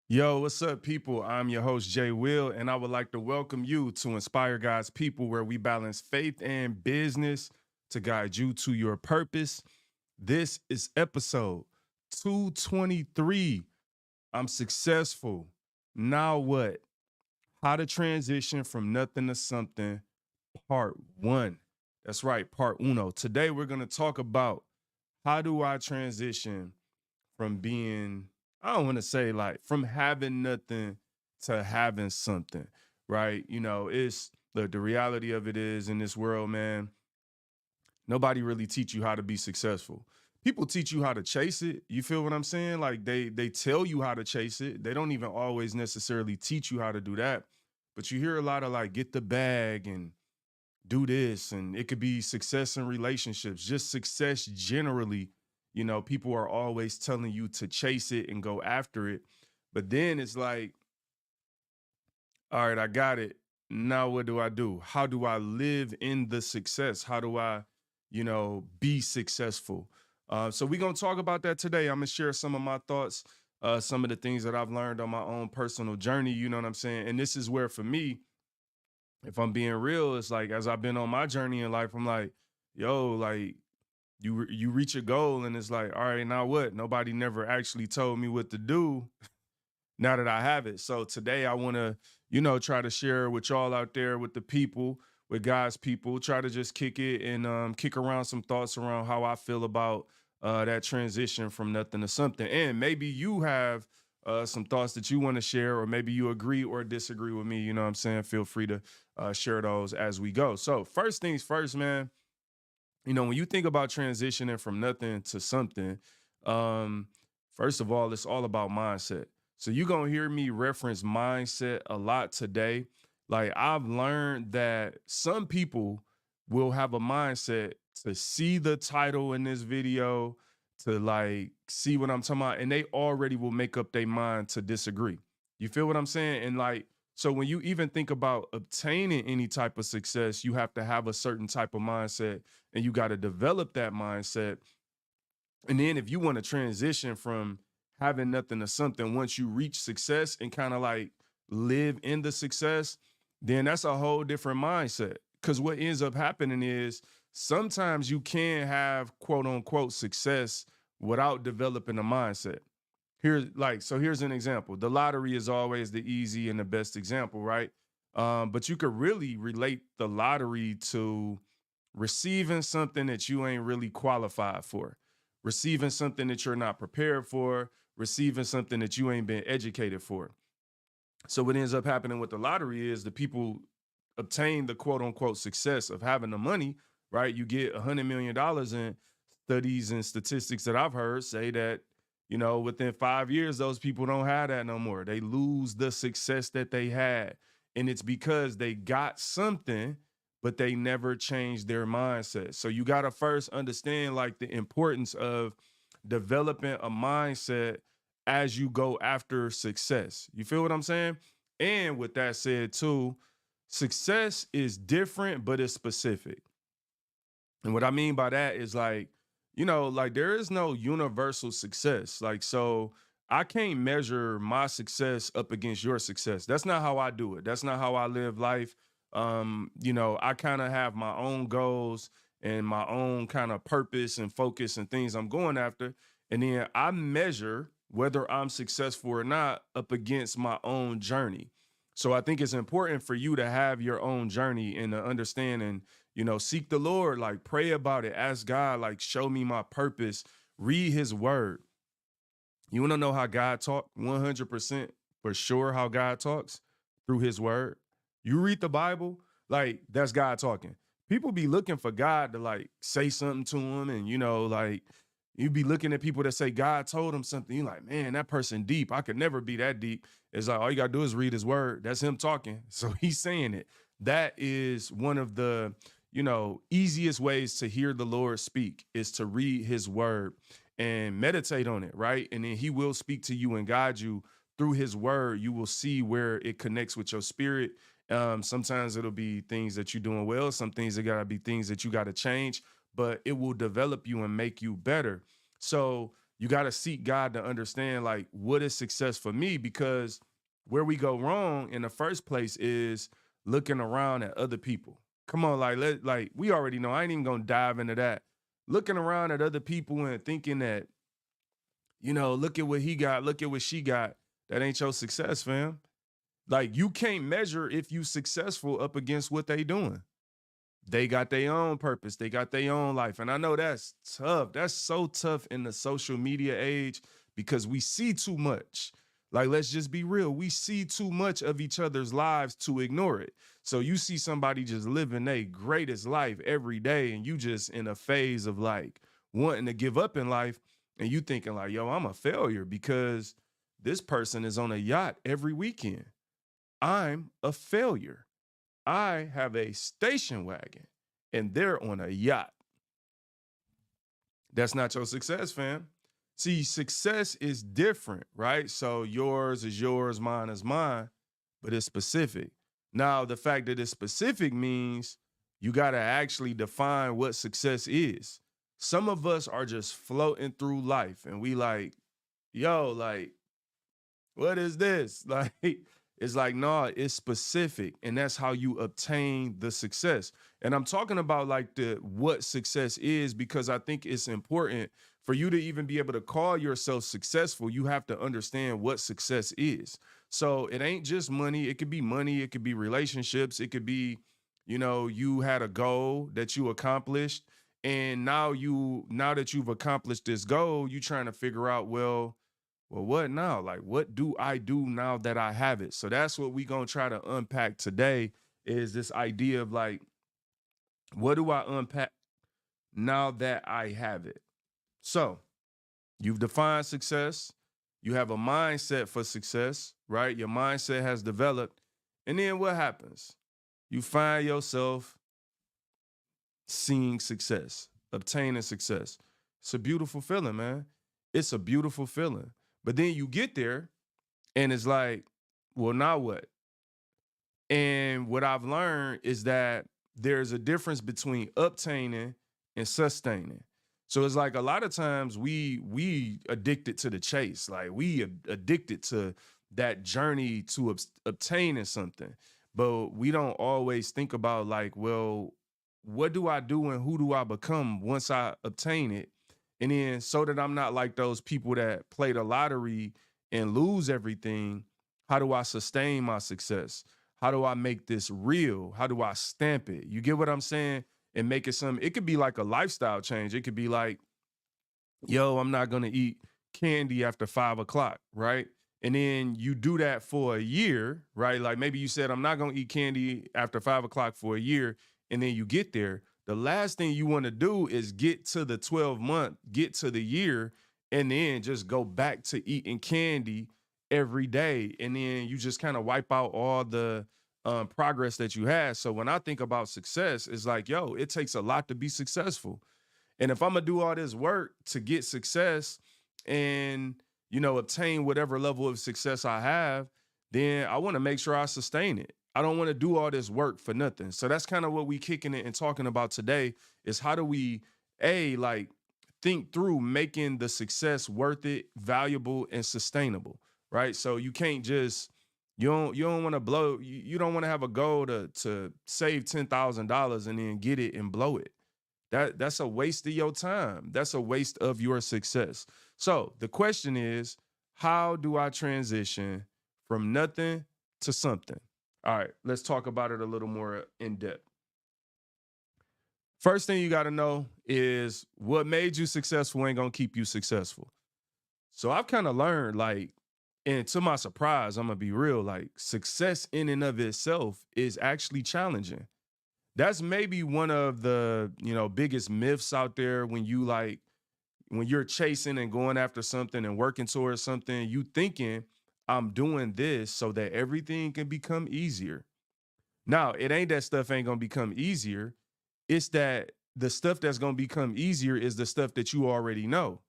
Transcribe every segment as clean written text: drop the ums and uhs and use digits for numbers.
Yo, what's up, people? I'm your host, Jay Will, and I would like to welcome you to Inspire God's People, where we balance faith and business to guide you to your purpose. This is episode 223. I'm successful. Now what? How to transition from nothing to something, part one. That's right, part uno. Today, we're going to talk about how do I transition from being, I don't want to say like from having nothing to having something, right? It's the reality of it is in this world, man, nobody really teach you how to be successful. People teach you how to chase it. You feel what I'm saying? Like they tell you how to chase it. They don't even always necessarily teach you how to do that. But you hear a lot of like get the bag and do this, and it could be success in relationships, just success generally. People are always telling you to chase it and go after it, but then it's like, all right, I got it. Now what do I do? How do I live in the success? How do I be successful? So we're gonna talk about that today. I'm gonna share some of my thoughts, some of the things that I've learned on my own personal journey. You know what I'm saying? And this is where, for me, if I'm being real, it's like as I've been on my journey in life, I'm like, yo, like you reach a goal and it's like, all right, now what? Nobody never actually told me what to do now that I have it. So today I want to, try to share with y'all out there, with the people, with God's people, try to just kick it and kick around some thoughts around how I feel about that transition from nothing to something. And maybe you have some thoughts that you want to share, or maybe you agree or disagree with me. You know what I'm saying? Feel free to share those as we go. So, first things first, man, when you think about transitioning from nothing to something, um, first of all, it's all about mindset. So you're gonna hear me reference mindset a lot today. Like I've learned that some people will have a mindset to see the title in this video, to like see what I'm talking about, and they already will make up their mind to disagree. You feel what I'm saying? And like, so when you even think about obtaining any type of success, you have to have a certain type of mindset, and you got to develop that mindset. And then if you want to transition from having nothing to something, once you reach success and kind of like live in the success, then that's a whole different mindset. Because what ends up happening is sometimes you can have quote unquote success without developing a mindset. Here's an example. The lottery is always the easy and the best example, right? But you could really relate the lottery to receiving something that you ain't really qualified for, receiving something that you're not prepared for, receiving something that you ain't been educated for. So what ends up happening with the lottery is the people obtain the quote unquote success of having the money, right? You get $100 million, in studies and statistics that I've heard say that, within 5 years, those people don't have that no more. They lose the success that they had. And it's because they got something, but they never changed their mindset. So you got to first understand like the importance of developing a mindset as you go after success. You feel what I'm saying? And with that said, too, success is different, but it's specific. And what I mean by that is like, like there is no universal success. Like, so I can't measure my success up against your success. That's not how I do it. That's not how I live life. I kind of have my own goals and my own kind of purpose and focus and things I'm going after. And then I measure whether I'm successful or not up against my own journey. So I think it's important for you to have your own journey and to understand and seek the Lord, like pray about it, ask God, like show me my purpose, read his word. You want to know how God talk? 100% for sure how God talks through his word. You read the Bible, like that's God talking. People be looking for God to like say something to them, and like you be looking at people that say God told them something. You like, man, that person deep. I could never be that deep. It's like all you gotta do is read his word. That's him talking. So he's saying it. That is one of the easiest ways to hear the Lord speak is to read his word and meditate on it, right? And then he will speak to you and guide you through his word. You will see where it connects with your spirit. Sometimes it'll be things that you're doing well. Some things that gotta be things that you gotta change, but it will develop you and make you better. So you got to seek God to understand like what is success for me, because where we go wrong in the first place is looking around at other people. Come on, like we already know. I ain't even gonna dive into that. Looking around at other people and thinking that, look at what he got, look at what she got. That ain't your success, fam. Like you can't measure if you successful up against what they doing. They got their own purpose. They got their own life. And I know that's tough. That's so tough in the social media age because we see too much. Like, let's just be real. We see too much of each other's lives to ignore it. So you see somebody just living their greatest life every day, and you just in a phase of like wanting to give up in life, and you thinking like, yo, I'm a failure because this person is on a yacht every weekend. I'm a failure. I have a station wagon and they're on a yacht. That's not your success, fam. See, success is different, right? So yours is yours, mine is mine, but it's specific. Now, the fact that it's specific means you got to actually define what success is. Some of us are just floating through life and we like, yo, like, what is this? Like, it's like, no, it's specific. And that's how you obtain the success. And I'm talking about like the what success is, because I think it's important for you to even be able to call yourself successful. You have to understand what success is. So it ain't just money. It could be money. It could be relationships. It could be, you had a goal that you accomplished. And now that you've accomplished this goal, you trying to figure out, well, what now? Like, what do I do now that I have it? So that's what we gonna try to unpack today is this idea of like, what do I unpack now that I have it? So you've defined success. You have a mindset for success, right? Your mindset has developed. And then what happens? You find yourself seeing success, obtaining success. It's a beautiful feeling, man. It's a beautiful feeling. But then you get there and it's like, well, now what? And what I've learned is that there's a difference between obtaining and sustaining. So it's like a lot of times we addicted to the chase, like we addicted to that journey to obtaining something, but we don't always think about like, well, what do I do and who do I become once I obtain it? And then so that I'm not like those people that play the lottery and lose everything, how do I sustain my success? How do I make this real? How do I stamp it? You get what I'm saying? And make it some, it could be like a lifestyle change. It could be like, yo, I'm not gonna eat candy after 5 o'clock, right? And then you do that for a year, right? Like maybe you said, I'm not gonna eat candy after 5 o'clock for a year, and then you get there. The last thing you wanna do is get to the 12 month, get to the year, and then just go back to eating candy every day. And then you just kind of wipe out all the progress that you had. So when I think about success, it's like, yo, it takes a lot to be successful. And if I'm gonna do all this work to get success and obtain whatever level of success I have, then I want to make sure I sustain it. I don't want to do all this work for nothing. So that's kind of what we kicking it and talking about today is how do we like think through making the success worth it, valuable, and sustainable, right? So you can't just you don't want to blow you don't want to have a goal to save $10,000 and then get it and blow it. That's a waste of your time. That's a waste of your success. So the question is, how do I transition from nothing to something? All right, let's talk about it a little more in depth. First thing you got to know is what made you successful ain't gonna keep you successful. So I've kind of learned, like, and to my surprise, I'm gonna be real, like, success in and of itself is actually challenging. That's maybe one of the biggest myths out there when you like when you're chasing and going after something and working towards something, you thinking I'm doing this so that everything can become easier. Now, it ain't that stuff ain't gonna become easier. It's that the stuff that's gonna become easier is the stuff that you already know.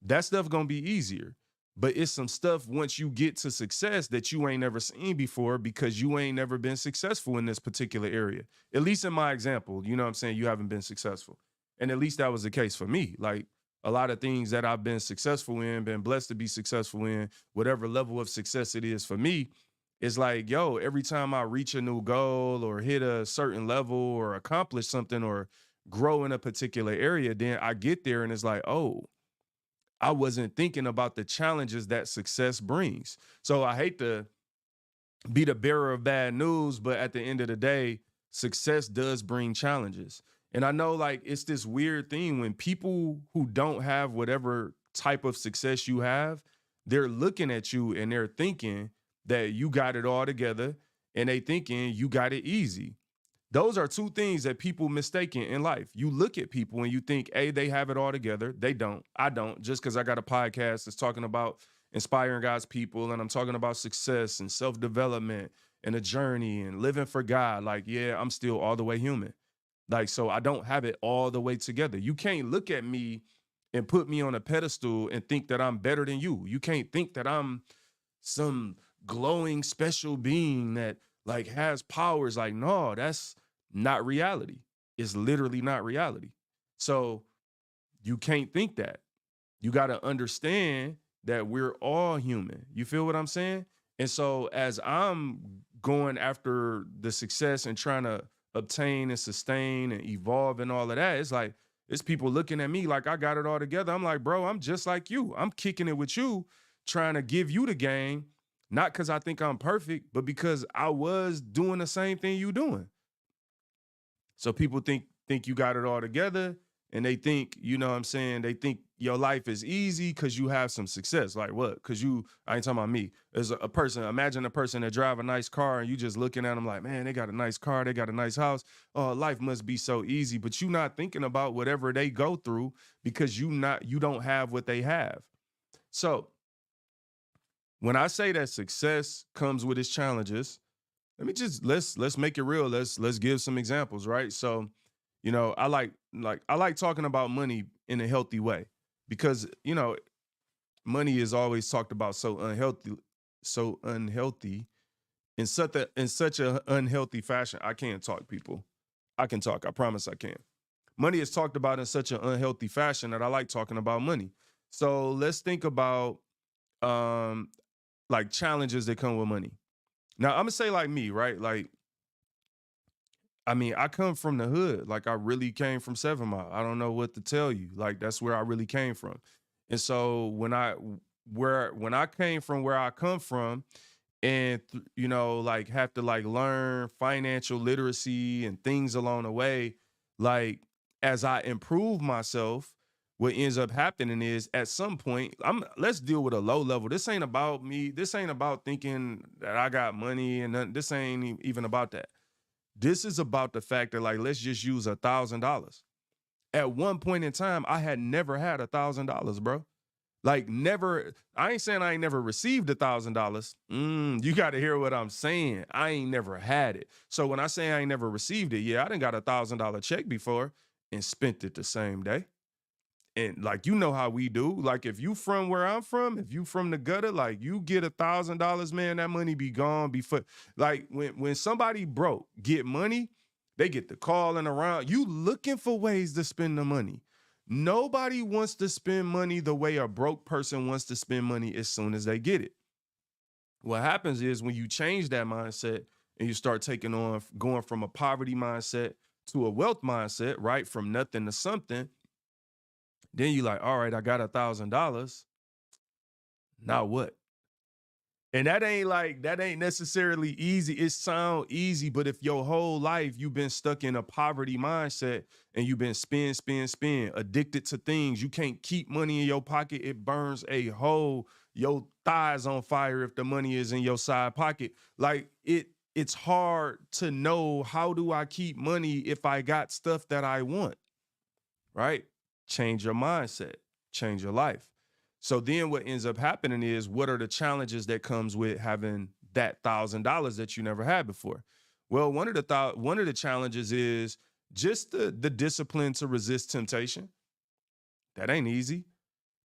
That stuff gonna be easier. But it's some stuff once you get to success that you ain't never seen before because you ain't never been successful in this particular area. At least in my example, you know what I'm saying? You haven't been successful. And at least that was the case for me. Like, a lot of things that I've been successful in, been blessed to be successful in, whatever level of success it is for me, it's like, yo, every time I reach a new goal or hit a certain level or accomplish something or grow in a particular area, then I get there and it's like, oh, I wasn't thinking about the challenges that success brings. So I hate to be the bearer of bad news, but at the end of the day, success does bring challenges. And I know like it's this weird thing when people who don't have whatever type of success you have, they're looking at you and they're thinking that you got it all together and they thinking you got it easy. Those are two things that people mistake in life. You look at people and you think, hey, they have it all together. They don't. I don't. Just because I got a podcast that's talking about inspiring God's people and I'm talking about success and self development and a journey and living for God. Like, yeah, I'm still all the way human. Like, so I don't have it all the way together. You can't look at me and put me on a pedestal and think that I'm better than you. You can't think that I'm some glowing special being that like has powers. Like, no, that's not reality. It's literally not reality. So you can't think that. You got to understand that we're all human. You feel what I'm saying? And so as I'm going after the success and trying to obtain and sustain and evolve and all of that, it's like it's people looking at me like I got it all together. I'm like, bro, I'm just like you. I'm kicking it with you, trying to give you the game, not because I think I'm perfect, but because I was doing the same thing you doing. So people think you got it all together and they think, you know what I'm saying, they think your life is easy because you have some success. Like what? Because I ain't talking about me. As a person, imagine a person that drive a nice car and you just looking at them like, man, they got a nice car, they got a nice house. Oh, life must be so easy. But you not thinking about whatever they go through because you don't have what they have. So when I say that success comes with its challenges, let me just let's make it real. Let's give some examples, right? So, I like talking about money in a healthy way because, money is always talked about so unhealthy in such a unhealthy fashion. I can't talk, people. I can talk. I promise I can. Money is talked about in such an unhealthy fashion that I like talking about money. So let's think about um like challenges that come with money. Now I'm gonna say like me, right? Like, I mean, I come from the hood. Like I really came from 7 Mile. I don't know what to tell you. Like that's where I really came from. And so when I came from where I come from and like have to like learn financial literacy and things along the way, like as I improve myself, what ends up happening is at some point, let's deal with a low level. This ain't about me. This ain't about thinking that I got money and nothing. This ain't even about that. This is about the fact that like let's just use $1,000. At one point in time, I had never had $1,000, bro. Like never. I ain't saying I ain't never received $1,000. You got to hear what I'm saying. I ain't never had it. So when I say I ain't never received it, yeah, I done got $1,000 check before and spent it the same day. And like you know how we do. Like if you from where I'm from, if you from the gutter, like you get $1,000, man, that money be gone before. Like when somebody broke get money, they get the calling around. You looking for ways to spend the money. Nobody wants to spend money the way a broke person wants to spend money as soon as they get it. What happens is when you change that mindset and you start taking on going from a poverty mindset to a wealth mindset, right? From nothing to something, then you like, all right, I got $1,000. Now what? And that ain't necessarily easy. It sound easy, but if your whole life you've been stuck in a poverty mindset and you've been spend, addicted to things, you can't keep money in your pocket. It burns a hole. Your thighs on fire if the money is in your side pocket. Like it's hard to know how do I keep money if I got stuff that I want, right? Change your mindset, change your life. So then what ends up happening is what are the challenges that comes with having that $1,000 that you never had before? Well, one of the challenges is just the discipline to resist temptation. That ain't easy.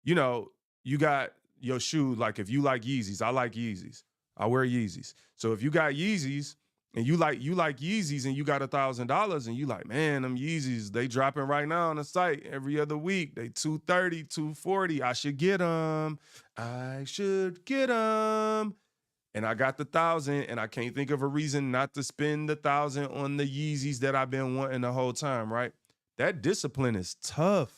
You know, you got your shoes, like if you like Yeezys, I like Yeezys. I wear Yeezys. So if you got Yeezys And you like Yeezys and you got $1,000 and you like, man, them Yeezys, they dropping right now on the site every other week. They 230, 240. I should get them. I should get them. And I got the 1,000 and I can't think of a reason not to spend the 1,000 on the Yeezys that I've been wanting the whole time, right? That discipline is tough.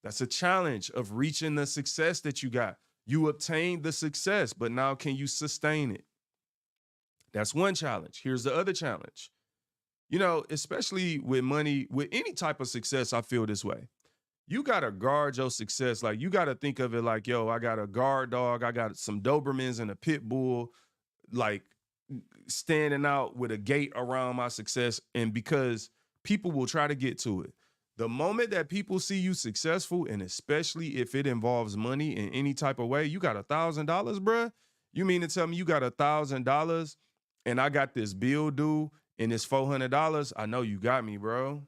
That's a challenge of reaching the success that you got. You obtained the success, but now can you sustain it? That's one challenge. Here's the other challenge. Especially with money, with any type of success, I feel this way. You got to guard your success. Like, you got to think of it like, yo, I got a guard dog. I got some Dobermans and a pit bull, like standing out with a gate around my success. And because people will try to get to it. The moment that people see you successful, and especially if it involves money in any type of way, you got $1,000, bruh. You mean to tell me you got $1,000 and I got this bill due and it's $400? I know you got me, bro.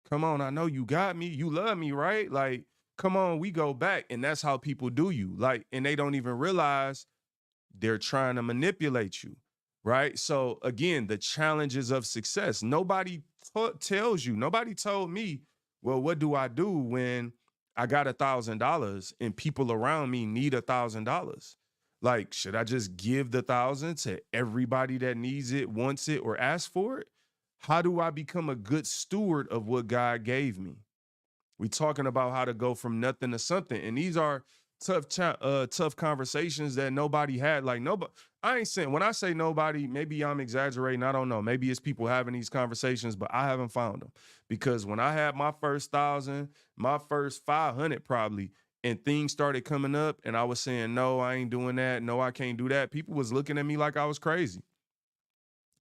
Come on, I know you got me. You love me, right? Like, come on, we go back. And that's how people do you. Like, and they don't even realize they're trying to manipulate you, right? So again, the challenges of success. Nobody tells you, nobody told me, well, what do I do when I got $1,000 and people around me need $1,000? Like, should I just give the 1,000 to everybody that needs it, wants it, or asks for it? How do I become a good steward of what God gave me? We talking about how to go from nothing to something, and these are tough conversations that nobody had. Like, nobody. I ain't saying, when I say nobody, maybe I'm exaggerating. I don't know. Maybe it's people having these conversations, but I haven't found them, because when I had my first 1,000, my first 500 probably, and things started coming up, and I was saying, no, I ain't doing that. No, I can't do that. People was looking at me like I was crazy.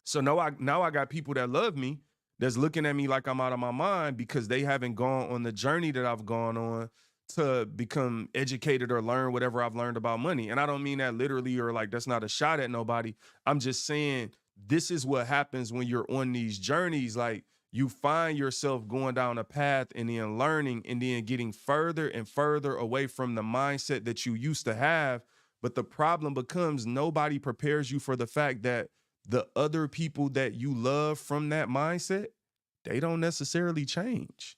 So now I got people that love me that's looking at me like I'm out of my mind, because they haven't gone on the journey that I've gone on to become educated or learn whatever I've learned about money. And I don't mean that literally, or like that's not a shot at nobody. I'm just saying this is what happens when you're on these journeys. Like, you find yourself going down a path and then learning and then getting further and further away from the mindset that you used to have. But the problem becomes nobody prepares you for the fact that the other people that you love from that mindset, they don't necessarily change.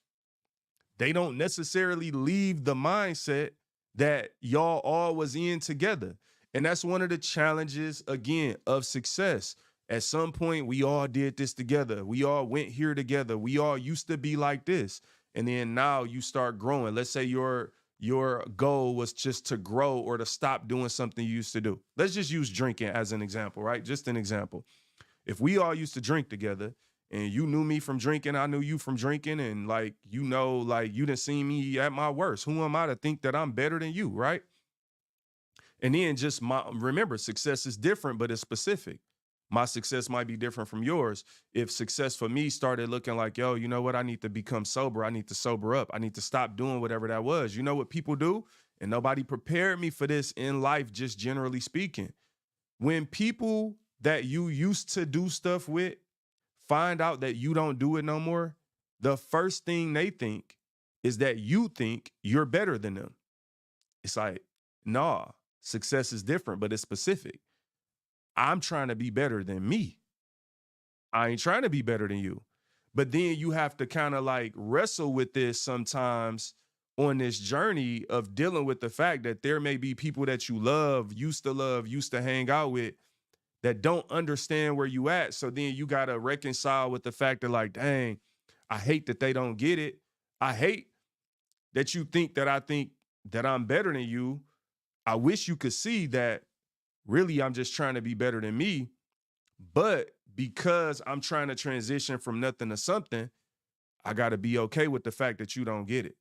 They don't necessarily leave the mindset that y'all all was in together. And that's one of the challenges, again, of success. At some point, we all did this together. We all went here together. We all used to be like this. And then now you start growing. Let's say your goal was just to grow or to stop doing something you used to do. Let's just use drinking as an example, right? Just an example. If we all used to drink together and you knew me from drinking, I knew you from drinking, and like, like you didn't see me at my worst. Who am I to think that I'm better than you, right? And then remember, success is different, but it's specific. My success might be different from yours. If success for me started looking like, yo, you know what? I need to become sober. I need to sober up. I need to stop doing whatever that was. You know what people do? And nobody prepared me for this in life, just generally speaking. When people that you used to do stuff with find out that you don't do it no more, the first thing they think is that you think you're better than them. It's like, nah, success is different, but it's specific. I'm trying to be better than me. I ain't trying to be better than you. But then you have to kind of like wrestle with this sometimes on this journey of dealing with the fact that there may be people that you love, used to hang out with, that don't understand where you at. So then you got to reconcile with the fact that, like, dang, I hate that they don't get it. I hate that you think that I think that I'm better than you. I wish you could see that really I'm just trying to be better than me. But because I'm trying to transition from nothing to something, I got to be okay with the fact that you don't get it.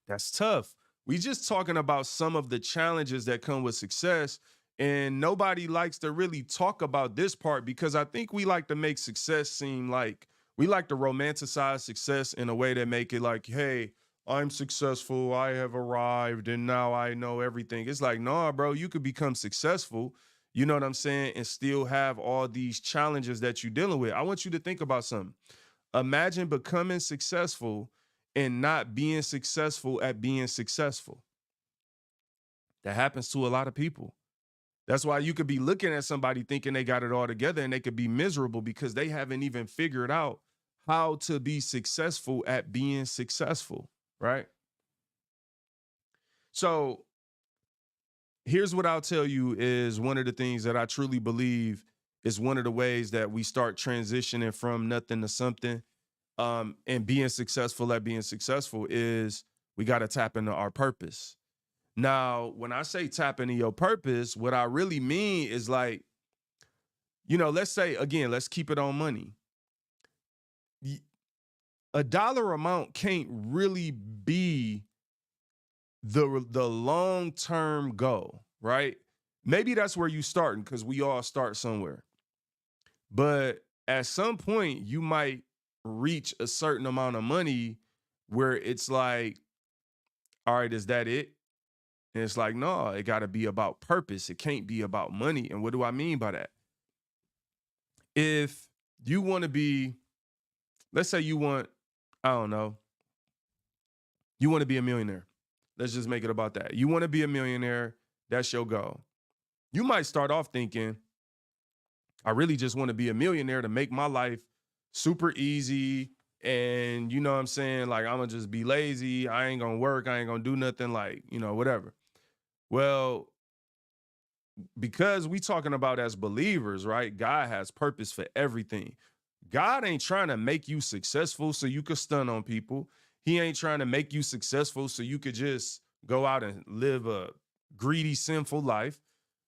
That's tough. We just talking about some of the challenges that come with success, and nobody likes to really talk about this part, because I think we like to make success seem like, we like to romanticize success in a way that make it like, hey, I'm successful, I have arrived, and now I know everything. It's like, nah, bro, you could become successful, you know what I'm saying, and still have all these challenges that you're dealing with. I want you to think about something. Imagine becoming successful and not being successful at being successful. That happens to a lot of people. That's why you could be looking at somebody thinking they got it all together and they could be miserable because they haven't even figured out how to be successful at being successful, right? So here's what I'll tell you is one of the things that I truly believe is one of the ways that we start transitioning from nothing to something, and being successful at being successful is we got to tap into our purpose. Now, when I say tap into your purpose, what I really mean is like, let's say again, let's keep it on money. Y- A dollar amount can't really be the long-term goal, right? Maybe that's where you starting because we all start somewhere. But at some point, you might reach a certain amount of money where it's like, all right, is that it? And it's like, no, it got to be about purpose. It can't be about money. And what do I mean by that? If you want to be, let's say you want, I don't know, you want to be a millionaire. Let's just make it about that. You want to be a millionaire. That's your goal. You might start off thinking, I really just want to be a millionaire to make my life super easy. And you know what I'm saying? Like, I'm going to just be lazy. I ain't going to work. I ain't going to do nothing, like, whatever. Well, because we talking about as believers, right? God has purpose for everything. God ain't trying to make you successful so you could stun on people. He ain't trying to make you successful so you could just go out and live a greedy, sinful life.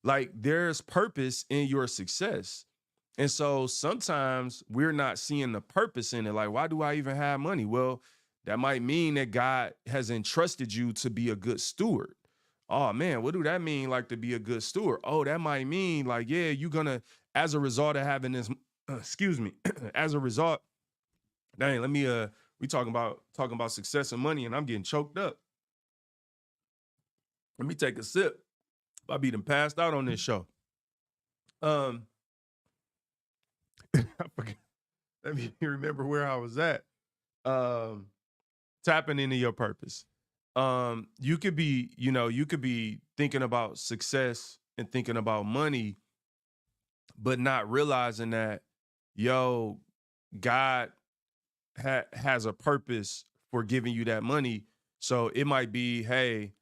Like, there's purpose in your success. And so sometimes we're not seeing the purpose in it. Like, why do I even have money? Well, that might mean that God has entrusted you to be a good steward. Oh man, what do that mean? Like, to be a good steward? Oh, that might mean like, yeah, you're gonna, as a result of having this, excuse me, as a result, dang, let me we talking about success and money, and I'm getting choked up. Let me take a sip. I be done passed out on this show. Um, I forget, let me remember where I was at. Um, tapping into your purpose. You could be thinking about success and thinking about money, but not realizing that, yo, God has a purpose for giving you that money. So it might be, hey,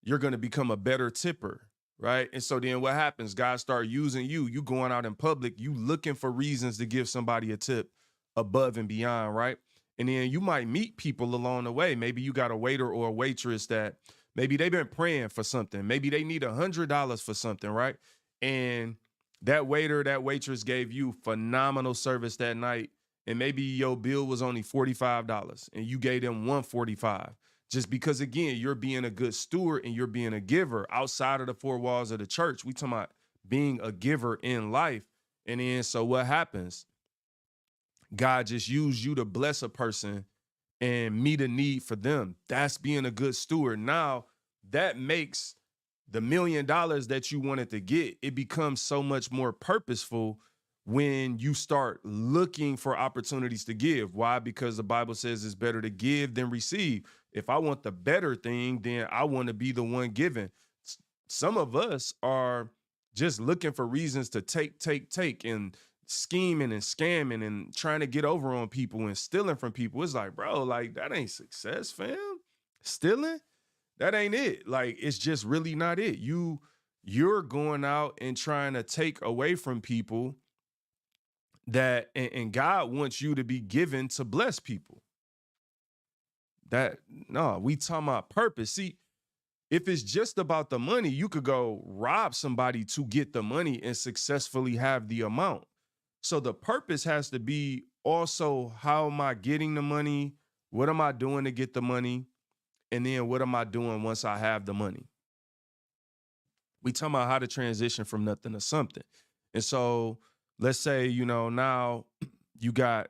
you're going to become a better tipper, right? And so then what happens? God start using you. You going out in public, you looking for reasons to give somebody a tip above and beyond, right? And then you might meet people along the way. Maybe you got a waiter or a waitress that maybe they've been praying for something. Maybe they need $100 for something, right? And that waiter, that waitress gave you phenomenal service that night. And maybe your bill was only $45 and you gave them 145, just because again you're being a good steward and you're being a giver outside of the four walls of the church. We talking about being a giver in life. And then so what happens? God just used you to bless a person and meet a need for them. That's being a good steward. Now that makes the $1 million that you wanted to get, it becomes so much more purposeful when you start looking for opportunities to give. Why? Because the Bible says it's better to give than receive. If I want the better thing, then I want to be the one giving. Some of us are just looking for reasons to take, and scheming and scamming and trying to get over on people and stealing from people. It's like, bro, like that ain't success, fam. Stealing, that ain't it. Like, it's just really not it. You're going out and trying to take away from people that, and God wants you to be given to bless people. That, no, we talking about purpose. See, if it's just about the money, you could go rob somebody to get the money and successfully have the amount. So the purpose has to be also, how am I getting the money? What am I doing to get the money? And then what am I doing once I have the money? We talking about how to transition from nothing to something. And so let's say, now you got,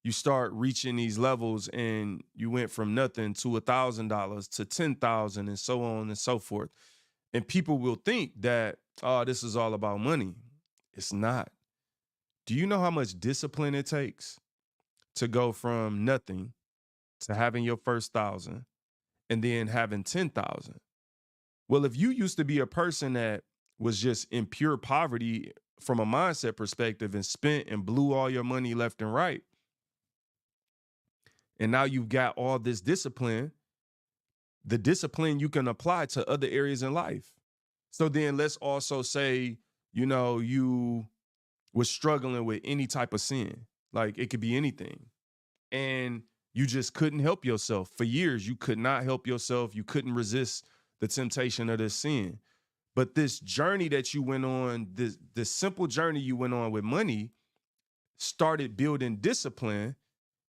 you start reaching these levels and you went from nothing to $1,000 to 10,000 and so on and so forth. And people will think that, oh, this is all about money. It's not. Do you know how much discipline it takes to go from nothing to having your first 1,000 and then having 10,000? Well, if you used to be a person that was just in pure poverty from a mindset perspective and spent and blew all your money left and right. And now you've got all this discipline, the discipline you can apply to other areas in life. So then let's also say, you was struggling with any type of sin. Like it could be anything. And you just couldn't help yourself. For years, you could not help yourself. You couldn't resist the temptation of this sin. But this journey that you went on, this simple journey you went on with money, started building discipline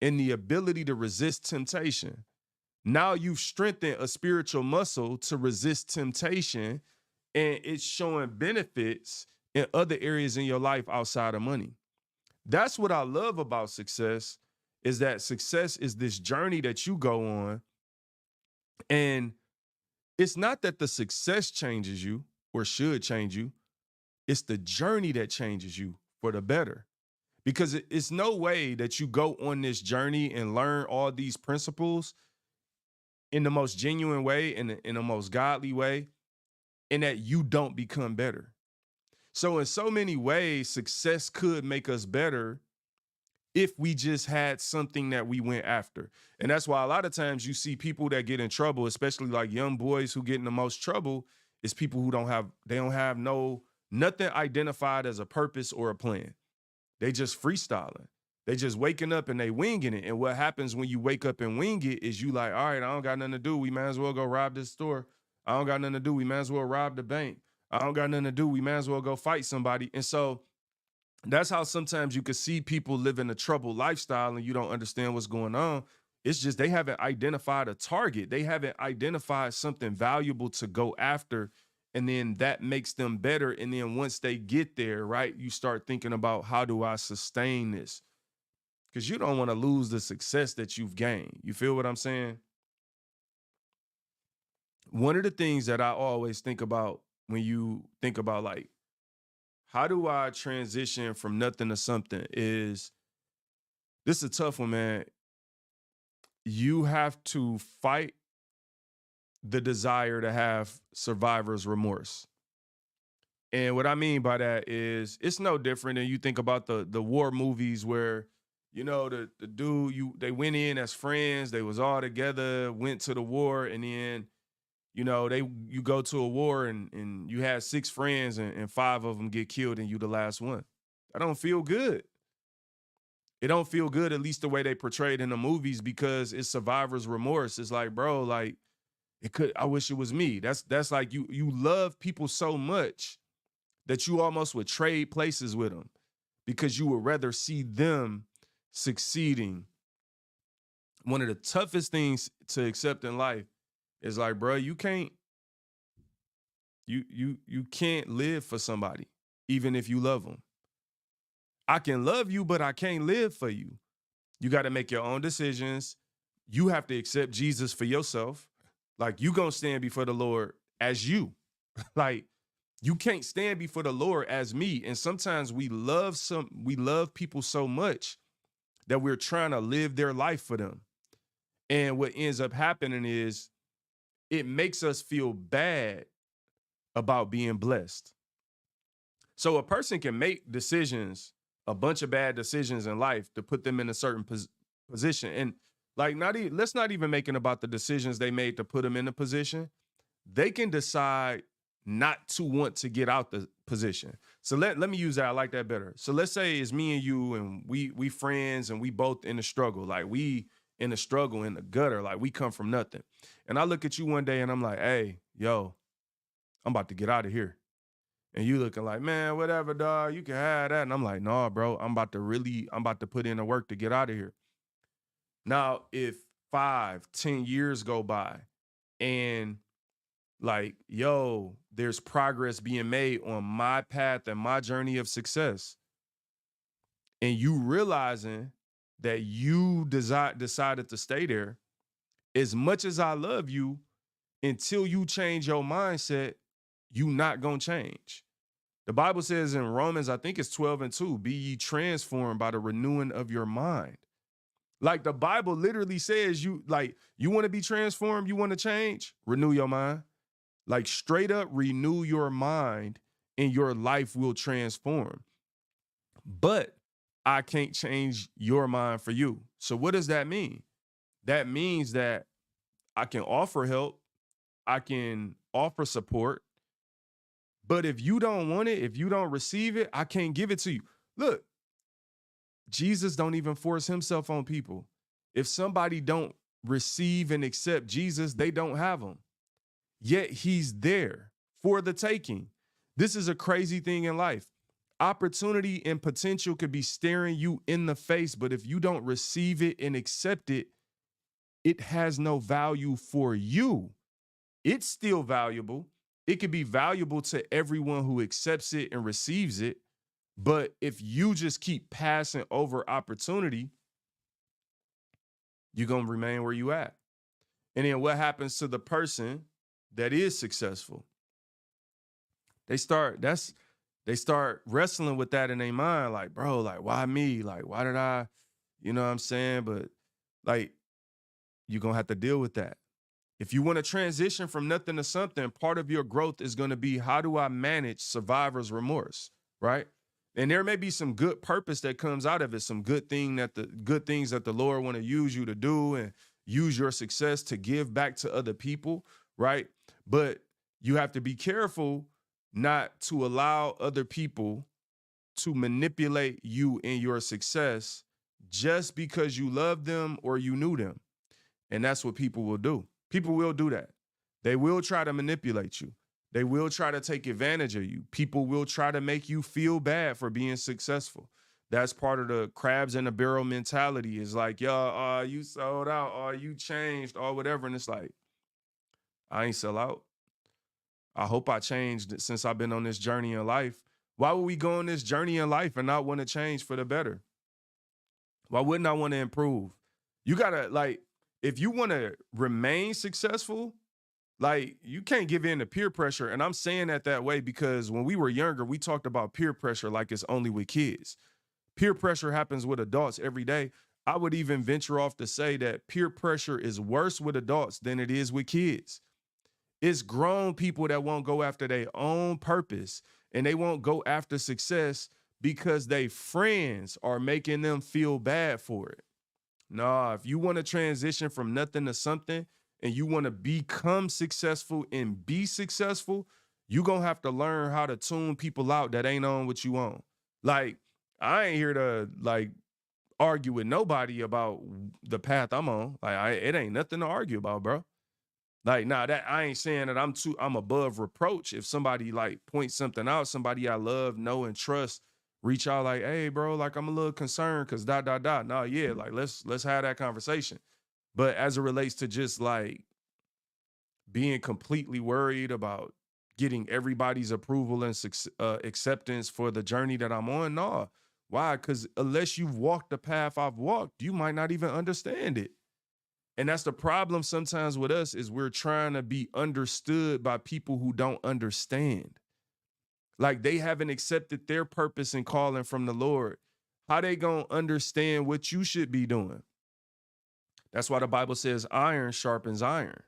and the ability to resist temptation. Now you've strengthened a spiritual muscle to resist temptation, and it's showing benefits in other areas in your life outside of money. That's what I love about success, is that success is this journey that you go on. And it's not that the success changes you or should change you. It's the journey that changes you for the better. Because it's no way that you go on this journey and learn all these principles in the most genuine way, in the most godly way, and that you don't become better. So in so many ways, success could make us better if we just had something that we went after. And that's why a lot of times you see people that get in trouble, especially like young boys who get in the most trouble, is people who don't have nothing identified as a purpose or a plan. They just freestyling. They just waking up and they winging it. And what happens when you wake up and wing it is you like, all right, I don't got nothing to do. We might as well go rob this store. I don't got nothing to do. We might as well rob the bank. I don't got nothing to do. We might as well go fight somebody. And so that's how sometimes you can see people living a troubled lifestyle and you don't understand what's going on. It's just they haven't identified a target. They haven't identified something valuable to go after. And then that makes them better. And then once they get there, right, you start thinking about, how do I sustain this? Because you don't want to lose the success that you've gained. You feel what I'm saying? One of the things that I always think about when you think about like, how do I transition from nothing to something, is this is a tough one, man. You have to fight the desire to have survivor's remorse. And what I mean by that is it's no different than you think about the war movies where, the dude, they went in as friends, they was all together, went to the war, and then, you go to a war and you have 6 friends and 5 of them get killed and you the last one. That don't feel good. It don't feel good, at least the way they portrayed in the movies, because it's survivor's remorse. It's like, bro, like I wish it was me. That's like you love people so much that you almost would trade places with them because you would rather see them succeeding. One of the toughest things to accept in life is like, bro, you can't live for somebody even if you love them. I can love you, but I can't live for you. You got to make your own decisions. You have to accept Jesus for yourself. Like, you gonna stand before the Lord as you. Like, you can't stand before the Lord as me. And sometimes we love people so much that we're trying to live their life for them. And what ends up happening is it makes us feel bad about being blessed. So a person can make decisions, a bunch of bad decisions in life to put them in a certain position. And like, let's not even make it about the decisions they made to put them in a position. They can decide not to want to get out the position. So let me use that. I like that better. So let's say it's me and you and we friends and we both in the struggle. Like, we in the struggle, in the gutter, like we come from nothing. And I look at you one day and I'm like, hey, yo, I'm about to get out of here. And you looking like, man, whatever, dog, you can have that. And I'm like, nah, bro, I'm about to put in the work to get out of here. Now, if 5-10 years go by and like, yo, there's progress being made on my path and my journey of success, and you realizing that you decided to stay there, as much as I love you, until you change your mindset, you not gonna change. The Bible says in Romans, I think it's 12:2, be ye transformed by the renewing of your mind. Like, the Bible literally says, you want to be transformed, you want to change, renew your mind. Like, straight up renew your mind and your life will transform. But I can't change your mind for you. So what does that mean? That means that I can offer help, I can offer support, but if you don't want it, if you don't receive it, I can't give it to you. Look, Jesus don't even force himself on people. If somebody don't receive and accept Jesus, they don't have him. Yet he's there for the taking. This is a crazy thing in life. Opportunity and potential could be staring you in the face, but if you don't receive it and accept it, it has no value for you. It's still valuable. It could be valuable to everyone who accepts it and receives it. But if you just keep passing over opportunity, you're going to remain where you at. And then what happens to the person that is successful? They start wrestling with that in their mind, like, bro, like, why me? Like, why did I, you know what I'm saying? But like, you're gonna have to deal with that. If you want to transition from nothing to something, part of your growth is going to be, how do I manage survivor's remorse, right? And there may be some good purpose that comes out of it, some good things that the Lord want to use you to do and use your success to give back to other people, right? But you have to be careful not to allow other people to manipulate you in your success just because you love them or you knew them. And that's what people will do. People will do that. They will try to manipulate you. They will try to take advantage of you. People will try to make you feel bad for being successful. That's part of the crabs in the barrel mentality. Is like, yo, you sold out, you changed, or whatever. And it's like, I ain't sell out. I hope I changed since I've been on this journey in life. Why would we go on this journey in life and not want to change for the better? Why wouldn't I want to improve? You gotta, like, if you want to remain successful, like, you can't give in to peer pressure. And I'm saying that way because when we were younger, we talked about peer pressure like it's only with kids. Peer pressure happens with adults every day. I would even venture off to say that peer pressure is worse with adults than it is with kids. It's grown people that won't go after their own purpose and they won't go after success because they friends are making them feel bad for it. Nah, if you want to transition from nothing to something and you want to become successful and be successful, you're going to have to learn how to tune people out that ain't on what you on. Like, I ain't here to like argue with nobody about the path I'm on. Like, it ain't nothing to argue about, bro. Like, nah, that I ain't saying that I'm above reproach. If somebody like points something out, somebody I love, know, and trust, reach out like, hey, bro, like I'm a little concerned because dot, dot, dot. Nah, yeah, like let's have that conversation. But as it relates to just like being completely worried about getting everybody's approval and acceptance for the journey that I'm on, nah. Why? Because unless you've walked the path I've walked, you might not even understand it. And that's the problem sometimes with us is we're trying to be understood by people who don't understand. Like they haven't accepted their purpose and calling from the Lord. How they gonna understand what you should be doing? That's why the Bible says iron sharpens iron.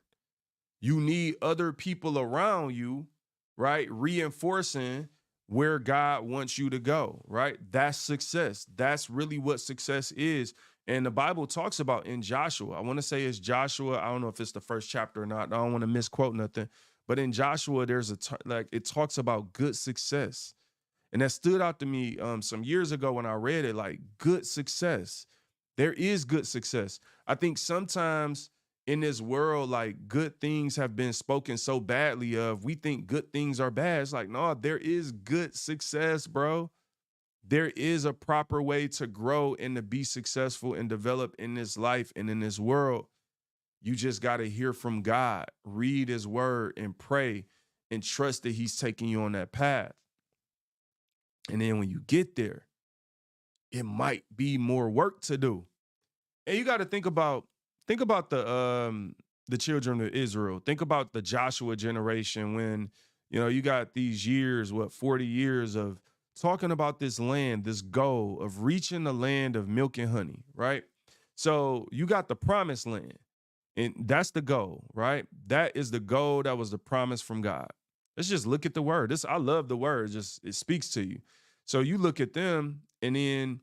You need other people around you, right? Reinforcing where God wants you to go, right? That's success. That's really what success is. And the Bible talks about in Joshua, I want to say it's Joshua. I don't know if it's the first chapter or not. I don't want to misquote nothing. But in Joshua, there's like it talks about good success. And that stood out to me some years ago when I read it, like good success. There is good success. I think sometimes in this world, like good things have been spoken so badly of, we think good things are bad. It's like, no, there is good success, bro. There is a proper way to grow and to be successful and develop in this life and in this world. You just got to hear from God, read his word and pray and trust that he's taking you on that path. And then when you get there, it might be more work to do. And you got to think about the children of Israel. Think about the Joshua generation when, you got these years, 40 years of talking about this land, this goal of reaching the land of milk and honey, right? So you got the promised land, and that's the goal, right? That is the goal that was the promise from God. Let's just look at the word. This I love the word. Just it speaks to you. So you look at them, and then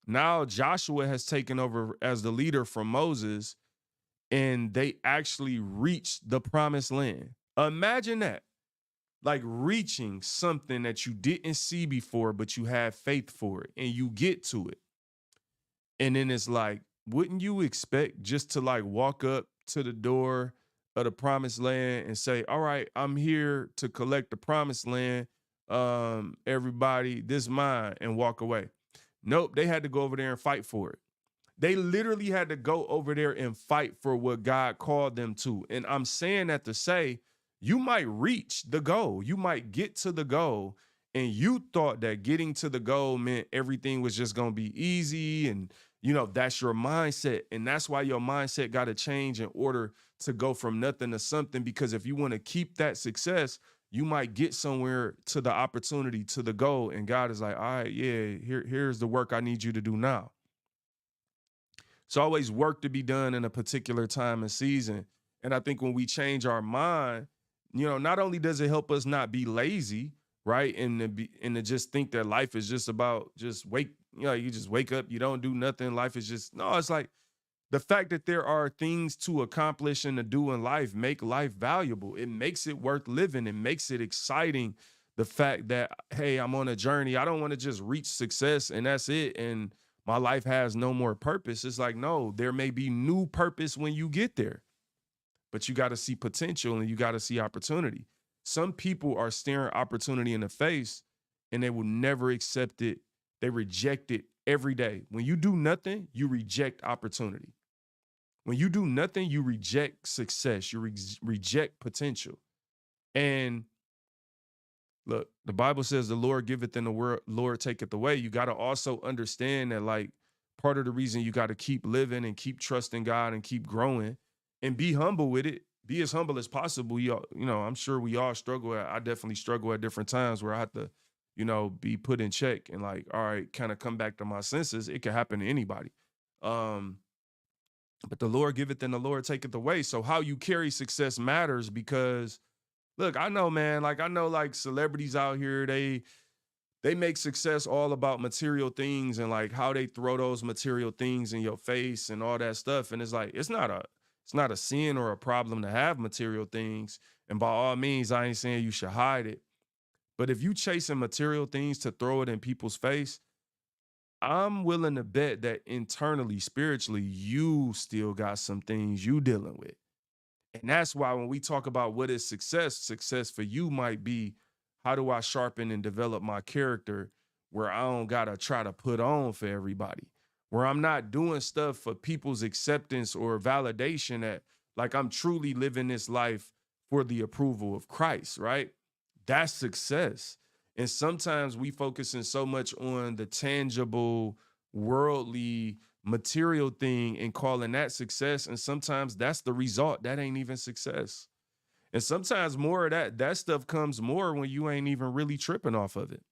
now Joshua has taken over as the leader from Moses, and they actually reached the promised land. Imagine that. Like reaching something that you didn't see before, but you have faith for it and you get to it. And then it's like, wouldn't you expect just to like walk up to the door of the promised land and say, all right, I'm here to collect the promised land. Everybody, this is mine, and walk away. Nope, they had to go over there and fight for it. They literally had to go over there and fight for what God called them to. And I'm saying that to say, you might reach the goal. You might get to the goal. And you thought that getting to the goal meant everything was just going to be easy. And, that's your mindset. And that's why your mindset got to change in order to go from nothing to something. Because if you want to keep that success, you might get somewhere to the opportunity, to the goal. And God is like, all right, yeah, here's the work I need you to do now. It's always work to be done in a particular time and season. And I think when we change our mind, not only does it help us not be lazy, right? And to just think that life is just about just you just wake up, you don't do nothing. Life is just no, it's like the fact that there are things to accomplish and to do in life make life valuable. It makes it worth living. It makes it exciting. The fact that, hey, I'm on a journey. I don't want to just reach success and that's it. And my life has no more purpose. It's like, no, there may be new purpose when you get there, but you got to see potential and you got to see opportunity. Some people are staring opportunity in the face and they will never accept it. They reject it every day. When you do nothing, you reject opportunity. When you do nothing, you reject success. You reject potential. And look, the Bible says the Lord giveth and the Lord taketh away. You got to also understand that, like, part of the reason you got to keep living and keep trusting God and keep growing and be humble with it. Be as humble as possible. I'm sure we all struggle. I definitely struggle at different times where I have to, be put in check and like, all right, kind of come back to my senses. It can happen to anybody. Um, but the Lord giveth and the Lord taketh away. So how you carry success matters because look, I know, man, like I know like celebrities out here, they make success all about material things and like how they throw those material things in your face and all that stuff. And it's like it's not a sin or a problem to have material things. And by all means, I ain't saying you should hide it. But if you chasing material things to throw it in people's face, I'm willing to bet that internally, spiritually, you still got some things you dealing with. And that's why when we talk about what is success, success for you might be how do I sharpen and develop my character where I don't gotta try to put on for everybody, where I'm not doing stuff for people's acceptance or validation that like I'm truly living this life for the approval of Christ, right? That's success. And sometimes we focusing so much on the tangible, worldly, material thing and calling that success. And sometimes that's the result. That ain't even success. And sometimes more of that stuff comes more when you ain't even really tripping off of it.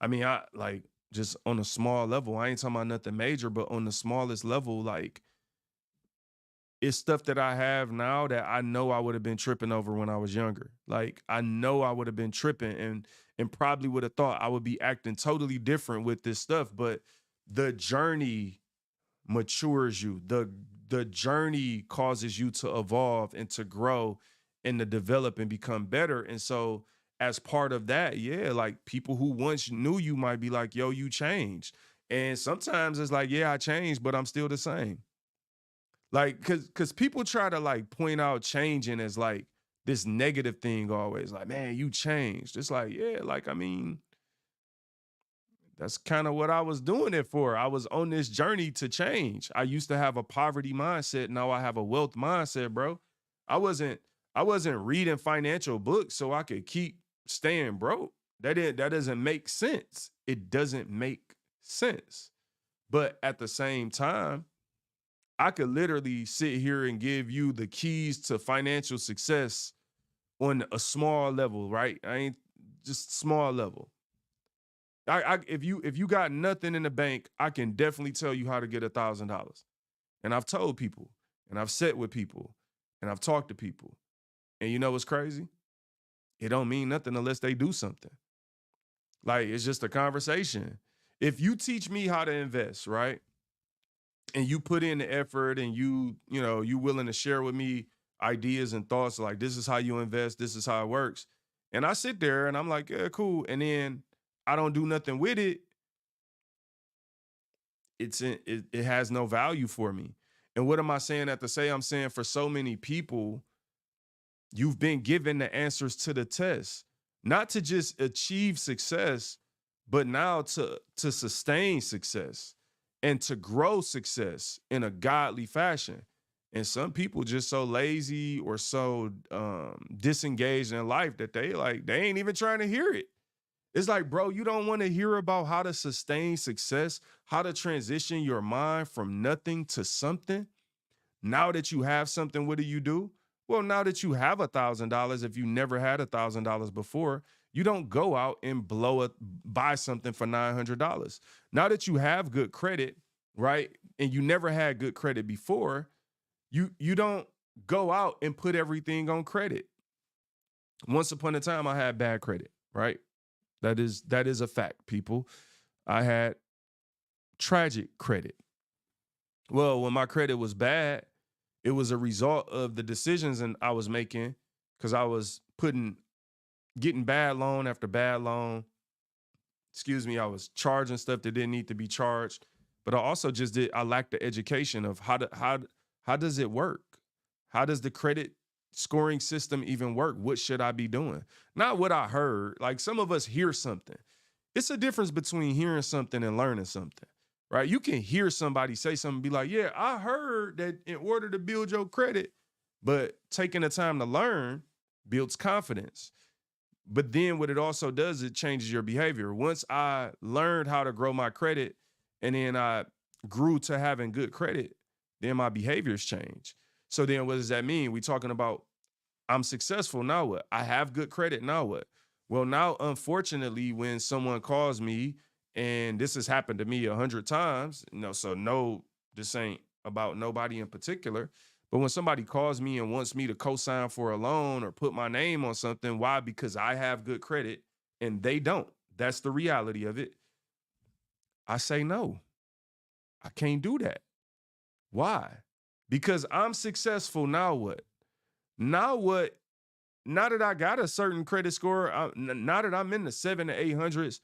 I mean, I like just on a small level, I ain't talking about nothing major, but on the smallest level, like it's stuff that I have now that I know I would have been tripping over when I was younger. Like I know I would have been tripping and probably would have thought I would be acting totally different with this stuff, but the journey matures you. The journey causes you to evolve and to grow and to develop and become better. And so as part of that, yeah, like people who once knew you might be like, yo, you changed. And sometimes it's like, yeah, I changed, but I'm still the same. Like, cause people try to like point out changing as like this negative thing always. Like, man, you changed. It's like, yeah, like I mean, that's kind of what I was doing it for. I was on this journey to change. I used to have a poverty mindset. Now I have a wealth mindset, bro. I wasn't I wasn't reading financial books so I could keep staying broke. That doesn't make sense. It doesn't make sense. But at the same time, I could literally sit here and give you the keys to financial success on a small level, right? I ain't just small level. If you got nothing in the bank, I can definitely tell you how to get $1,000. And I've told people, and I've sat with people, and I've talked to people. And you know what's crazy? it don't mean nothing unless they do something. Like, it's just a conversation. If you teach me how to invest, right? And you put in the effort and you willing to share with me ideas and thoughts like this is how you invest, this is how it works. And I sit there and I'm like, yeah, cool. And then I don't do nothing with it, it has no value for me. And what am I saying that to say? I'm saying for so many people, you've been given the answers to the test, not to just achieve success, but now to sustain success and to grow success in a godly fashion. And some people just so lazy or so disengaged in life that they ain't even trying to hear it. It's like, bro, you don't want to hear about how to sustain success, how to transition your mind from nothing to something. Now that you have something, what do? Well, now that you have $1,000, if you never had $1,000 before, you don't go out and buy something for $900. Now that you have good credit, right, and you never had good credit before, you don't go out and put everything on credit. Once upon a time, I had bad credit, right? That is a fact, people. I had tragic credit. Well, when my credit was bad, it was a result of the decisions and I was making because I was getting bad loan after bad loan. Excuse me, I was charging stuff that didn't need to be charged. But I also I lacked the education of how does it work? How does the credit scoring system even work? What should I be doing? Not what I heard. Like some of us hear something. It's a difference between hearing something and learning something, right? You can hear somebody say something and be like, yeah, I heard that in order to build your credit, but taking the time to learn builds confidence. But then what it also does, it changes your behavior. Once I learned how to grow my credit and then I grew to having good credit, then my behaviors change. So then what does that mean? We talking about I'm successful, now what? I have good credit, now what? Well, now, unfortunately, when someone calls me, and this has happened to me 100 times, so no, this ain't about nobody in particular. But when somebody calls me and wants me to co-sign for a loan or put my name on something, why? Because I have good credit and they don't. That's the reality of it. I say no. I can't do that. Why? Because I'm successful. Now what? Now what? Now that I got a certain credit score, now that I'm in the 700 to 800s,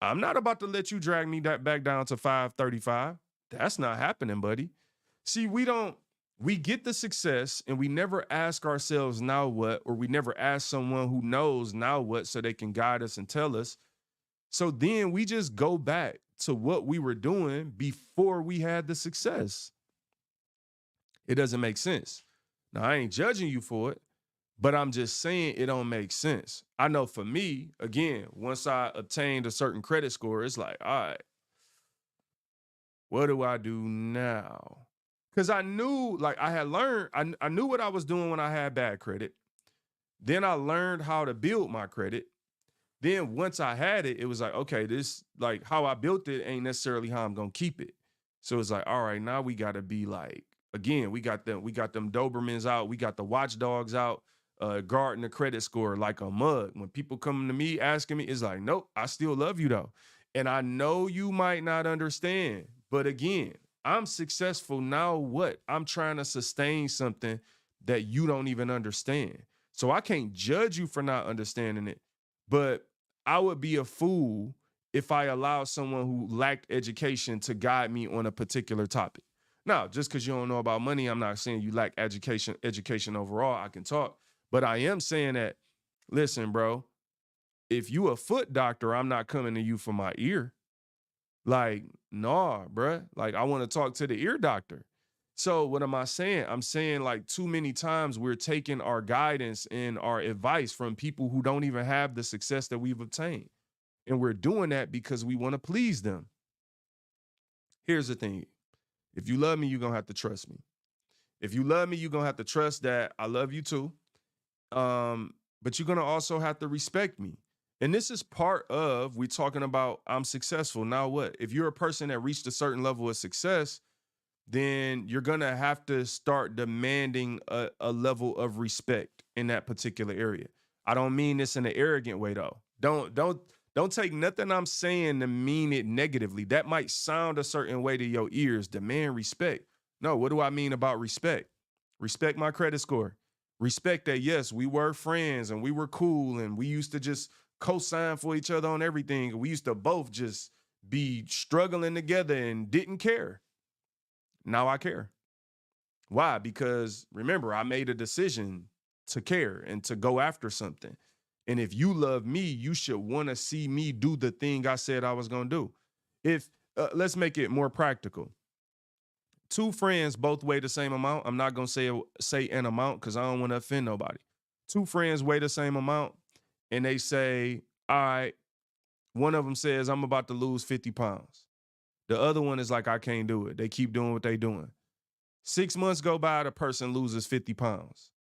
I'm not about to let you drag me back down to 535. That's not happening, buddy. See, we get the success and we never ask ourselves now what, or we never ask someone who knows now what so they can guide us and tell us. So then we just go back to what we were doing before we had the success. It doesn't make sense. Now, I ain't judging you for it, but I'm just saying it don't make sense. I know for me, again, once I obtained a certain credit score, it's like, all right, what do I do now? Because I knew, like I had learned, I knew what I was doing when I had bad credit. Then I learned how to build my credit. Then once I had it, it was like, okay, this, like how I built it ain't necessarily how I'm gonna keep it. So it's like, all right, now we gotta be like, again, we got them Dobermans out, we got the watchdogs out, guarding the credit score like a mug. When people come to me asking me, it's like, nope, I still love you though. And I know you might not understand, but again, I'm successful. Now what? I'm trying to sustain something that you don't even understand. So I can't judge you for not understanding it, but I would be a fool if I allowed someone who lacked education to guide me on a particular topic. Now, just because you don't know about money, I'm not saying you lack education overall. I can talk, but I am saying that, listen, bro, if you a foot doctor, I'm not coming to you for my ear. Like, nah, bruh. Like, I want to talk to the ear doctor. So what am I saying? I'm saying like too many times we're taking our guidance and our advice from people who don't even have the success that we've obtained. And we're doing that because we want to please them. Here's the thing. If you love me, you're going to have to trust me. If you love me, you're going to have to trust that I love you too. But you're going to also have to respect me. And this is part of, we're talking about I'm successful. Now what? If you're a person that reached a certain level of success, then you're going to have to start demanding a level of respect in that particular area. I don't mean this in an arrogant way though. Don't take nothing I'm saying to mean it negatively. That might sound a certain way to your ears. Demand respect. No, what do I mean about respect? Respect my credit score. Respect that, yes, we were friends and we were cool and we used to just co-sign for each other on everything. We used to both just be struggling together and didn't care. Now I care. Why? Because remember, I made a decision to care and to go after something. And if you love me, you should want to see me do the thing I said I was going to do. If let's make it more practical. Two friends both weigh the same amount. I'm not going to say an amount cuz I don't want to offend nobody. Two friends weigh the same amount and they say, "All right, one of them says I'm about to lose 50 pounds." The other one is like, "I can't do it." They keep doing what they doing. 6 months go by, the person loses 50 pounds.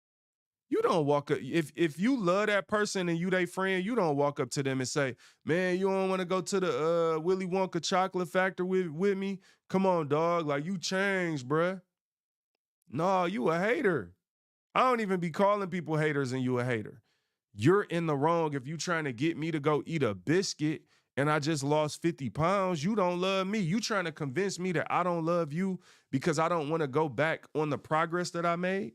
You don't walk up if you love that person and you they friend, you don't walk up to them and say, "Man, you don't want to go to the Willy Wonka chocolate factory with me? Come on, dog. Like you changed, bruh." No, you a hater. I don't even be calling people haters and you a hater. You're in the wrong if you trying to get me to go eat a biscuit and I just lost 50 pounds. You don't love me. You trying to convince me that I don't love you because I don't want to go back on the progress that I made.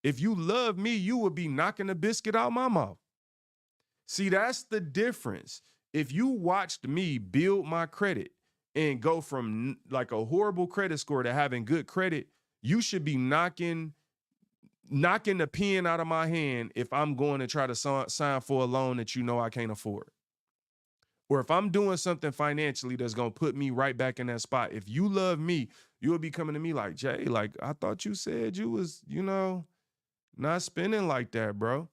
If you love me, you would be knocking the biscuit out my mouth. See, that's the difference. If you watched me build my credit and go from like a horrible credit score to having good credit, you should be knocking the pen out of my hand if I'm going to try to sign for a loan that you know I can't afford. Or if I'm doing something financially that's going to put me right back in that spot. If you love me, you'll be coming to me like, "Jay, like I thought you said you was, not spending like that, bro."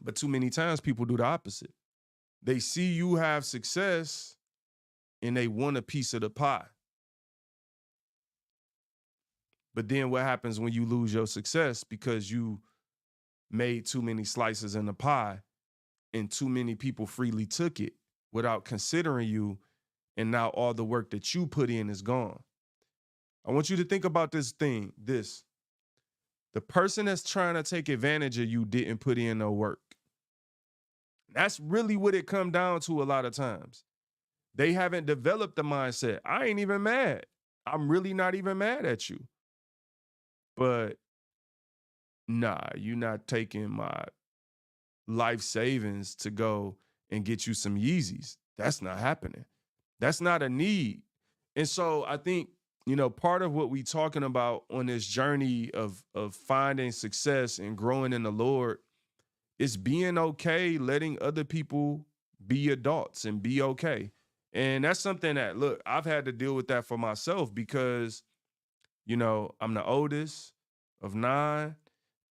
But too many times people do the opposite. They see you have success and they want a piece of the pie. But then what happens when you lose your success because you made too many slices in the pie and too many people freely took it without considering you, and now all the work that you put in is gone. I want you to think about this. The person that's trying to take advantage of you didn't put in no work. That's really what it come down to a lot of times. They haven't developed the mindset. I ain't even mad. I'm really not even mad at you. But nah, you're not taking my life savings to go and get you some Yeezys. That's not happening. That's not a need. And so I think, part of what we talking about on this journey of finding success and growing in the Lord is being okay, letting other people be adults and be okay. And that's something that, look, I've had to deal with that for myself because, I'm the oldest of nine.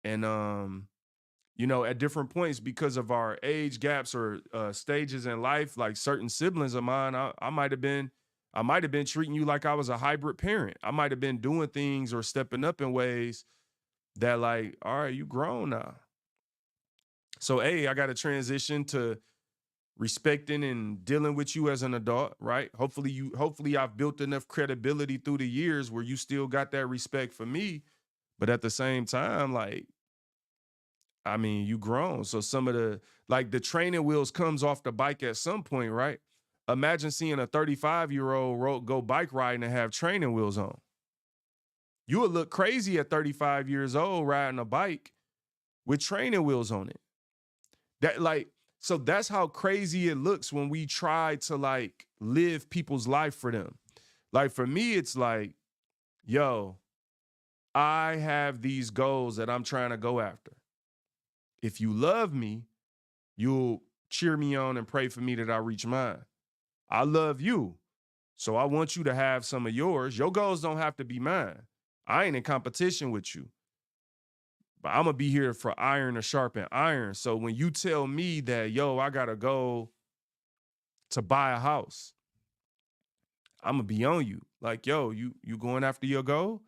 And, at different points, because of our age gaps or stages in life, like certain siblings of mine, I might have been treating you like I was a hybrid parent. I might have been doing things or stepping up in ways that like, all right, you grown now. So, I got to transition to respecting and dealing with you as an adult, right? Hopefully I've built enough credibility through the years where you still got that respect for me. But at the same time, like, I mean, you grown. So some of the training wheels comes off the bike at some point, right? Imagine seeing a 35-year-old go bike riding and have training wheels on. You would look crazy at 35 years old riding a bike with training wheels on it. So that's how crazy it looks when we try to like live people's life for them. Like for me, it's like, yo, I have these goals that I'm trying to go after. If you love me, you'll cheer me on and pray for me that I reach mine. I love you. So I want you to have some of yours. Your goals don't have to be mine. I ain't in competition with you. But I'm going to be here for iron to sharpen iron. So when you tell me that, yo, I got to go to buy a house, I'm going to be on you. Like, yo, you going after your goal?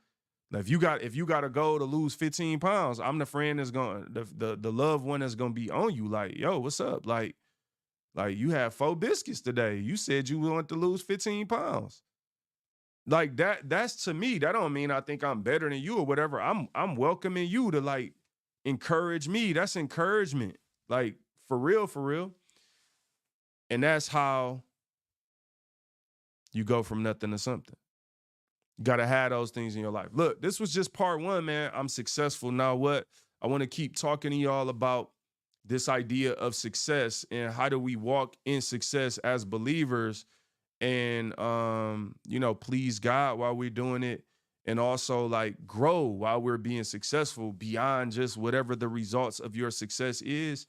Now, if you got a goal to lose 15 pounds, I'm the friend that's going, the loved one that's going to be on you. Like, yo, what's up? Like you had 4 biscuits today. You said you want to lose 15 pounds. Like that's to me, that don't mean I think I'm better than you or whatever. I'm welcoming you to like encourage me. That's encouragement. Like, for real, for real. And that's how you go from nothing to something. You got to have those things in your life. Look, this was just part one, man. I'm successful. Now what? I want to keep talking to y'all about this idea of success and how do we walk in success as believers and please God while we're doing it, and also like grow while we're being successful beyond just whatever the results of your success is.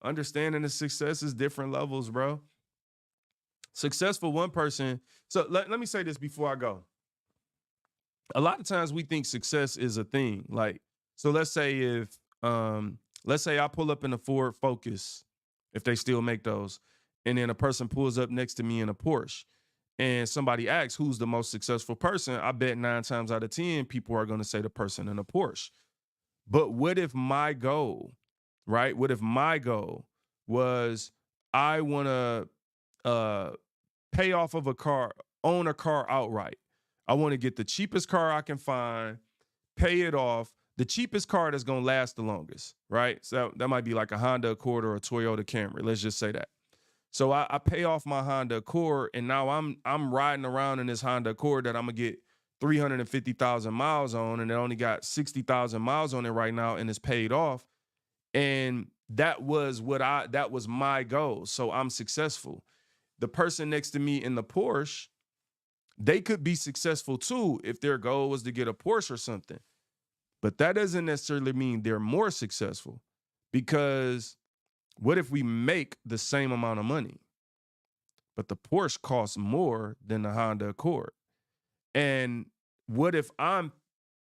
Understanding the success is different levels, bro. Successful one person. So let me say this before I go. A lot of times we think success is a thing. Like, so let's say I pull up in a Ford Focus, if they still make those, and then a person pulls up next to me in a Porsche, and somebody asks who's the most successful person, I bet 9 times out of 10 people are going to say the person in a Porsche. But what if my goal, right? What if my goal was I want to pay off of a car, own a car outright. I want to get the cheapest car I can find, pay it off, the cheapest car that's going to last the longest, right? So that might be like a Honda Accord or a Toyota Camry. Let's just say that. So I pay off my Honda Accord, and now I'm riding around in this Honda Accord that I'm gonna get 350,000 miles on, and it only got 60,000 miles on it right now, and it's paid off. And that was my goal. So I'm successful. The person next to me in the Porsche, they could be successful too if their goal was to get a Porsche or something. But that doesn't necessarily mean they're more successful, because what if we make the same amount of money, but the Porsche costs more than the Honda Accord? And what if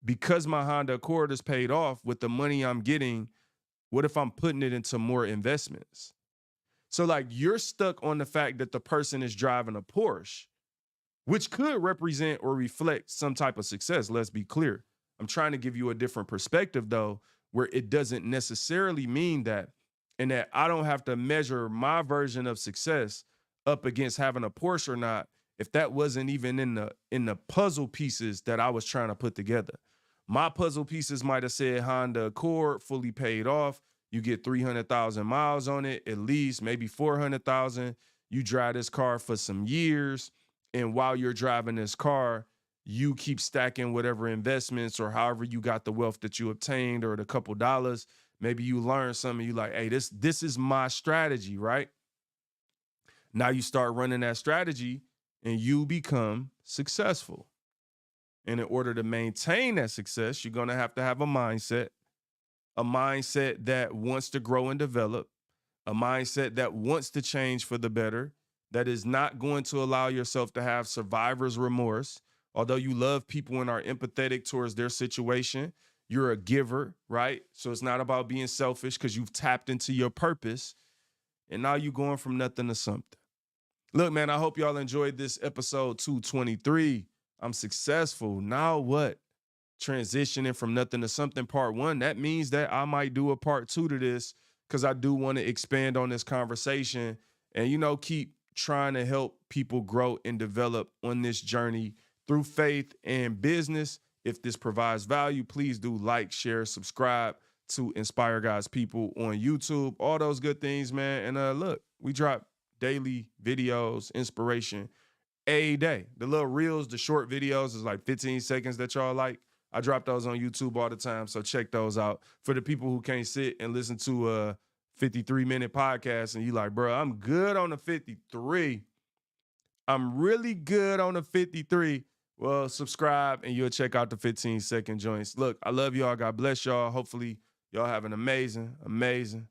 because my Honda Accord is paid off with the money I'm getting, what if I'm putting it into more investments? So like, you're stuck on the fact that the person is driving a Porsche, which could represent or reflect some type of success. Let's be clear. I'm trying to give you a different perspective though, where it doesn't necessarily mean that, and that I don't have to measure my version of success up against having a Porsche or not, if that wasn't even in the puzzle pieces that I was trying to put together. My puzzle pieces might have said Honda Accord, fully paid off. You get 300,000 miles on it, at least, maybe 400,000. You drive this car for some years. And while you're driving this car, you keep stacking whatever investments or however you got the wealth that you obtained, or the couple dollars. Maybe you learn something, you like, hey, this is my strategy, right? Now you start running that strategy and you become successful. And in order to maintain that success, you're going to have a mindset that wants to grow and develop, a mindset that wants to change for the better, that is not going to allow yourself to have survivor's remorse. Although you love people and are empathetic towards their situation, you're a giver, right? So it's not about being selfish, because you've tapped into your purpose, and now you're going from nothing to something. Look, man, I hope y'all enjoyed this episode 223. I'm successful. Now what? Transitioning from nothing to something, part one. That means that I might do a part two to this, because I do want to expand on this conversation and, keep trying to help people grow and develop on this journey through faith and business. If this provides value, please do like, share, subscribe to Inspire God's People on YouTube, all those good things, man. And look, we drop daily videos, inspiration, a day. The little reels, the short videos is like 15 seconds that y'all like. I drop those on YouTube all the time, so check those out. For the people who can't sit and listen to a 53-minute podcast and you like, bro, I'm good on the 53. I'm really good on the 53. Well, subscribe and you'll check out the 15-second joints. Look, I love y'all. God bless y'all. Hopefully y'all have an amazing